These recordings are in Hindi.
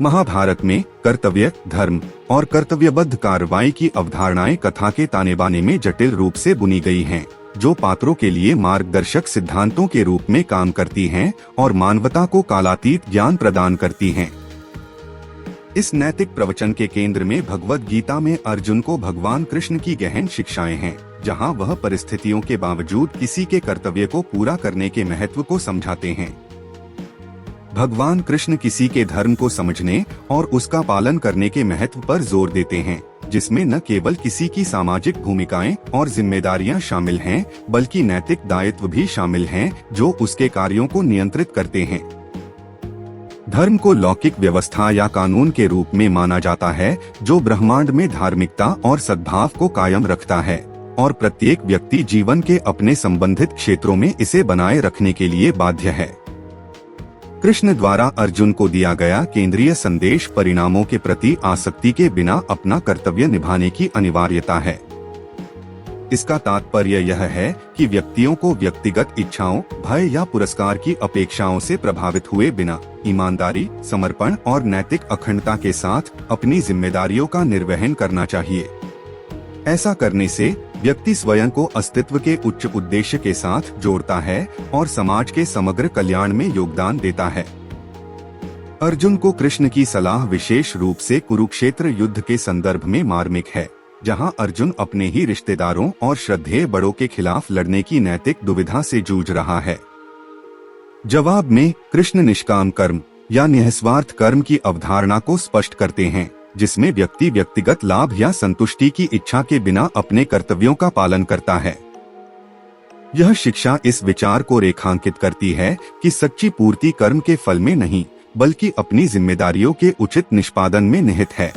महाभारत में कर्तव्य, धर्म और कर्तव्यबद्ध कार्रवाई की अवधारणाएं कथा के ताने बाने में जटिल रूप से बुनी गई हैं, जो पात्रों के लिए मार्गदर्शक सिद्धांतों के रूप में काम करती हैं और मानवता को कालातीत ज्ञान प्रदान करती हैं। इस नैतिक प्रवचन के केंद्र में भगवद गीता में अर्जुन को भगवान कृष्ण की गहन शिक्षाएं हैं, जहां वह परिस्थितियों के बावजूद किसी के कर्तव्य को पूरा करने के महत्व को समझाते हैं। भगवान कृष्ण किसी के धर्म को समझने और उसका पालन करने के महत्व पर जोर देते हैं, जिसमें न केवल किसी की सामाजिक भूमिकाएं और जिम्मेदारियां शामिल हैं, बल्कि नैतिक दायित्व भी शामिल हैं, जो उसके कार्यों को नियंत्रित करते हैं। धर्म को लौकिक व्यवस्था या कानून के रूप में माना जाता है, जो ब्रह्मांड में धार्मिकता और सद्भाव को कायम रखता है और प्रत्येक व्यक्ति जीवन के अपने संबंधित क्षेत्रों में इसे बनाए रखने के लिए बाध्य है। कृष्ण द्वारा अर्जुन को दिया गया केंद्रीय संदेश परिणामों के प्रति आसक्ति के बिना अपना कर्तव्य निभाने की अनिवार्यता है। इसका तात्पर्य यह है कि व्यक्तियों को व्यक्तिगत इच्छाओं, भय या पुरस्कार की अपेक्षाओं से प्रभावित हुए बिना ईमानदारी, समर्पण और नैतिक अखंडता के साथ अपनी जिम्मेदारियों का निर्वहन करना चाहिए। ऐसा करने से व्यक्ति स्वयं को अस्तित्व के उच्च उद्देश्य के साथ जोड़ता है और समाज के समग्र कल्याण में योगदान देता है। अर्जुन को कृष्ण की सलाह विशेष रूप से कुरुक्षेत्र युद्ध के संदर्भ में मार्मिक है, जहां अर्जुन अपने ही रिश्तेदारों और श्रद्धेय बड़ों के खिलाफ लड़ने की नैतिक दुविधा से जूझ रहा है। जवाब में कृष्ण निष्काम कर्म या निस्वार्थ कर्म की अवधारणा को स्पष्ट करते हैं, जिसमें व्यक्ति व्यक्तिगत लाभ या संतुष्टि की इच्छा के बिना अपने कर्तव्यों का पालन करता है। यह शिक्षा इस विचार को रेखांकित करती है कि सच्ची पूर्ति कर्म के फल में नहीं, बल्कि अपनी जिम्मेदारियों के उचित निष्पादन में निहित है।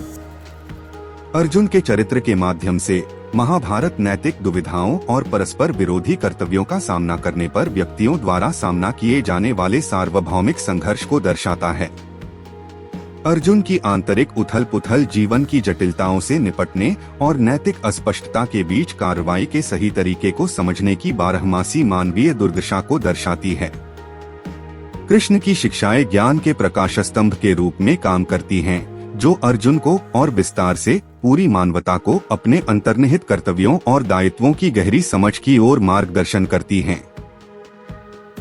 अर्जुन के चरित्र के माध्यम से महाभारत नैतिक दुविधाओं और परस्पर विरोधी कर्तव्यों का सामना करने पर व्यक्तियों द्वारा सामना किए जाने वाले सार्वभौमिक संघर्ष को दर्शाता है। अर्जुन की आंतरिक उथल-पुथल जीवन की जटिलताओं से निपटने और नैतिक अस्पष्टता के बीच कार्रवाई के सही तरीके को समझने की बारहमासी मानवीय दुर्दशा को दर्शाती है। कृष्ण की शिक्षाएं ज्ञान के प्रकाश स्तंभ के रूप में काम करती हैं, जो अर्जुन को और विस्तार से पूरी मानवता को अपने अंतर्निहित कर्तव्यों और दायित्वों की गहरी समझ की ओर मार्गदर्शन करती हैं।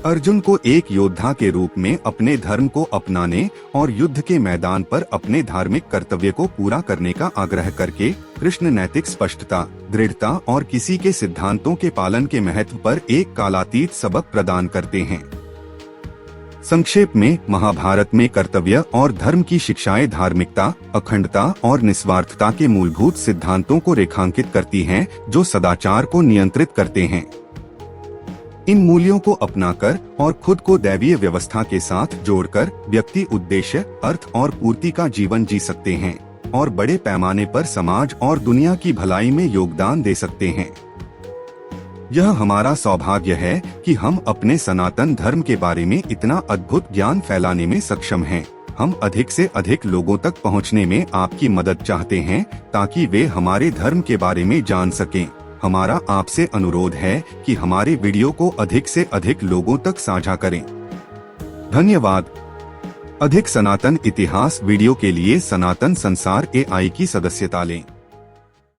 अर्जुन को एक योद्धा के रूप में अपने धर्म को अपनाने और युद्ध के मैदान पर अपने धार्मिक कर्तव्य को पूरा करने का आग्रह करके कृष्ण नैतिक स्पष्टता, दृढ़ता और किसी के सिद्धांतों के पालन के महत्व पर एक कालातीत सबक प्रदान करते हैं। संक्षेप में, महाभारत में कर्तव्य और धर्म की शिक्षाएं धार्मिकता, अखंडता और निस्वार्थता के मूलभूत सिद्धांतों को रेखांकित करती हैं, जो सदाचार को नियंत्रित करते हैं। इन मूल्यों को अपनाकर और खुद को दैवीय व्यवस्था के साथ जोड़कर व्यक्ति उद्देश्य, अर्थ और पूर्ति का जीवन जी सकते हैं और बड़े पैमाने पर समाज और दुनिया की भलाई में योगदान दे सकते हैं। यह हमारा सौभाग्य है कि हम अपने सनातन धर्म के बारे में इतना अद्भुत ज्ञान फैलाने में सक्षम हैं। हम अधिक से अधिक लोगों तक पहुंचने में आपकी मदद चाहते हैं, ताकि वे हमारे धर्म के बारे में जान सकें। हमारा आपसे अनुरोध है कि हमारे वीडियो को अधिक से अधिक लोगों तक साझा करें। धन्यवाद। अधिक सनातन इतिहास वीडियो के लिए सनातन संसार AI की सदस्यता लें।